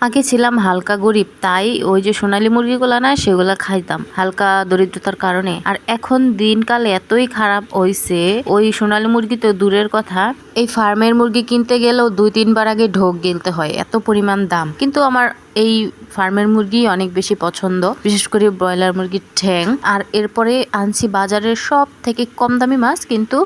আগে ছিলাম হালকা গরিব, তাই ওই যে সোনালী মুরগিগুলা না সেগুলা খাইতাম হালকা দরিদ্রতার কারণে। আর এখন দিনকাল এতই খারাপ হইছে, ওই সোনালী মুরগি তো দূরের কথা, এই ফার্মের মুরগি কিনতে গেলেও 2-3 বার আগে ঢোক গিলতে হয়, এত পরিমাণ দাম। কিন্তু আমার এই ফার্মের মুরগি অনেক বেশি পছন্দ, বিশেষ করে ব্রয়লার মুরগির ঠ্যাং। আর এরপরে আনছি বাজারের সব থেকে কম দামি মাছ, কিন্তু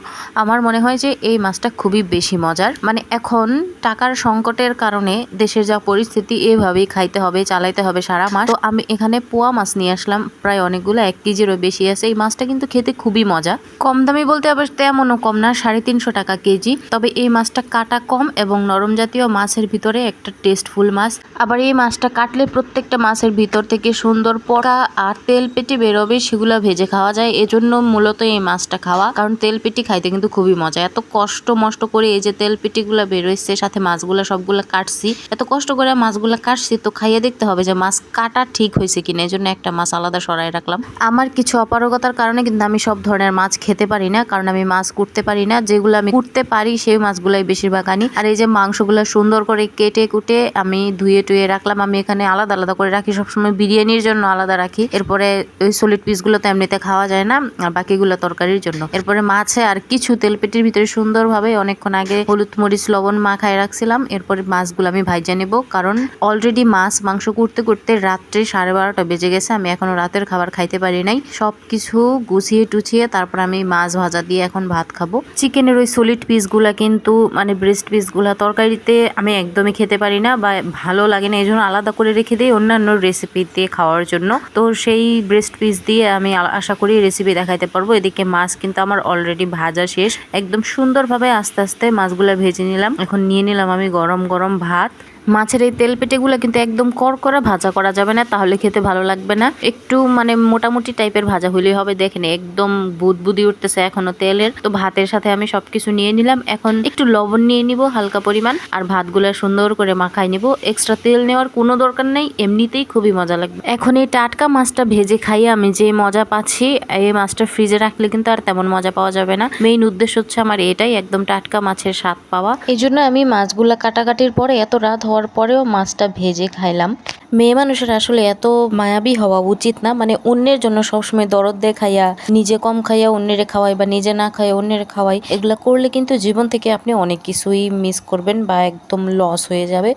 আমার মনে হয় যে এই মাছটা খুবই বেশি মজার। মানে এখন টাকার সংকটের কারণে দেশের যা পরিস্থিতি, এভাবেই খাইতে হবে, চালাইতে হবে সারা মাস। তো আমি এখানে পোয়া মাছ নিয়ে আসলাম, প্রায় অনেকগুলো, 1 কেজিরও বেশি আছে। এই মাছটা কিন্তু খেতে খুবই মজা, কম দামি বলতে আবার তেমনও কম না, 350 টাকা কেজি। তবে এই মাছটা কাটা কম এবং নরম জাতীয় মাছের ভিতরে একটা টেস্টফুল মাছ। আবার এই মাছটা কাটলে প্রত্যেকটা মাছের ভিতর থেকে সুন্দর পোড়া আর তেল পেটি বেরোবে, সেগুলো ভেজে খাওয়া যায়। এজন্য মূলত এই মাছটা খাওয়া, কারণ তেল পেটি খাইতে কিন্তু খুবই মজা। এত কষ্ট মষ্ট করে এই যে তেল পেটিগুলো বেরোইছে, সাথে মাছগুলো সবগুলো কাটছি, এত কষ্ট করে মাছগুলো কাটছি, তো খাইয়ে দেখতে হবে যে মাছ কাটা ঠিক হয়েছে কিনা। এই জন্য একটা মাছ আলাদা সরাই রাখলাম। আমার কিছু অপারগতার কারণে কিন্তু আমি সব ধরনের মাছ খেতে পারি না, কারণ আমি মাছ কুটতে পারি না। যেগুলো আমি কুটতে পারি সেই মাছগুলাই বেশিরভাগ আনি। আর এই যে মাংসগুলো সুন্দর করে কেটে কুটে আমি ধুয়ে টুয়ে রাখলাম। আমি এখানে আলাদা আলাদা করে রাখি, সবসময় বিরিয়ানির জন্য আলাদা রাখি। এরপরে ওই সলিড পিসগুলো তো এমনিতে খাওয়া যায় না, আর বাকিগুলো তরকারির জন্য। এরপরে মাছে আর কিছু তেলপেটির ভিতরে সুন্দরভাবে অনেকক্ষণ আগে হলুদ মরিচ লবণ মাখায় রাখছিলাম। এরপরে মাছগুলো আমি ভাইজা নেব, কারণ অলরেডি মাছ মাংস করতে করতে রাত্রে 12:30 বেজে গেছে। আমি এখনো রাতের খাবার খাইতে পারি নাই। সবকিছু গুছিয়ে টুছিয়ে তারপর আমি মাছ ভাজা দিয়ে এখন ভাত খাবো। চিকেনের ওই সলিড পিসগুলা কিন্তু মানে ব্রেস্ট পিসগুলা তরকারিতে আমি একদমই খেতে পারি না বা ভালো লাগে না, এই জন্য আলাদা করে রেখে দিই অন্যান্য রেসিপি দিয়ে খাওয়ার জন্য। তো সেই ব্রেস্ট পিস দিয়ে আমি আশা করি রেসিপি দেখাইতে পারবো। এদিকে মাছ কিন্তু আমার অলরেডি ভাজা শেষ, একদম সুন্দরভাবে আস্তে আস্তে মাছগুলা ভেজে নিলাম। এখন নিয়ে নিলাম আমি গরম গরম ভাত। মাছের এই তেল পেটেগুলো কিন্তু একদম করকরা ভাজা করা যাবে না, তাহলে খেতে ভালো লাগবে না। একটু মানে মোটামুটি টাইপের ভাজা হলেই হবে। দেখেন একদম বুদবুদি উঠতেছে এখনো তেলের। তো ভাতের সাথে আমি সবকিছু নিয়ে নিলাম। এখন একটু লবণ নিয়ে নিব হালকা পরিমাণ, আর ভাতগুলো সুন্দর করে মাখাই নিব। এক্সট্রা তেল নেওয়ার কোনো দরকার নেই, এমনিতেই খুবই মজা লাগবে। এখন এই টাটকা মাছটা ভেজে খাইয়ে আমি যে মজা পাচ্ছি, এই মাছটা ফ্রিজে রাখলে কিন্তু আর তেমন মজা পাওয়া যাবে না। মেইন উদ্দেশ্য হচ্ছে আমার এটাই, একদম টাটকা মাছের স্বাদ পাওয়া। এই জন্য আমি মাছগুলা কাটাকাটির পরে এত রাত হওয়ার পরেও মাছটা ভেজে খাইলাম। মেয়ে মানুষের আসলে এত মায়াবী হওয়া উচিত না, মানে অন্যের জন্য সবসময় দরদ দেখাইয়া নিজে কম খাইয়া অন্যের খাওয়াই বা নিজে না খাইয়া অন্যের খাওয়াই, এগুলা করলে কিন্তু জীবন থেকে আপনি অনেক কিছুই মিস করবেন বা একদম লস হয়ে যাবে।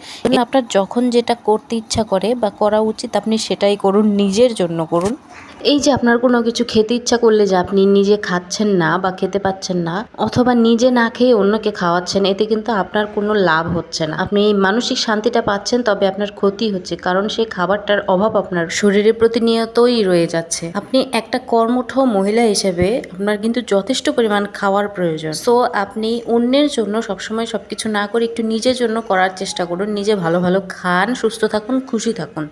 আপনার যখন যেটা করতে ইচ্ছা করে বা করা উচিত আপনি সেটাই করুন, নিজের জন্য করুন। এই যে আপনার কোনো কিছু খেতে ইচ্ছা করলে যে আপনি নিজে খাচ্ছেন না বা খেতে পাচ্ছেন না, অথবা নিজে না খেয়ে অন্যকে খাওয়াচ্ছেন, এতে কিন্তু আপনার কোনো লাভ হচ্ছে না। আপনি এই মানসিক শান্তিটা পাচ্ছেন, তবে আপনার ক্ষতি হচ্ছে, কারণ সেই খাবারটার অভাব আপনার শরীরে প্রতিনিয়তই রয়ে যাচ্ছে। আপনি একটা কর্মঠ মহিলা হিসেবে আপনার কিন্তু যথেষ্ট পরিমাণ খাওয়ার প্রয়োজন। সো আপনি অন্যের জন্য সবসময় সবকিছু না করে একটু নিজের জন্য করার চেষ্টা করুন। নিজে ভালো ভালো খান, সুস্থ থাকুন, খুশি থাকুন।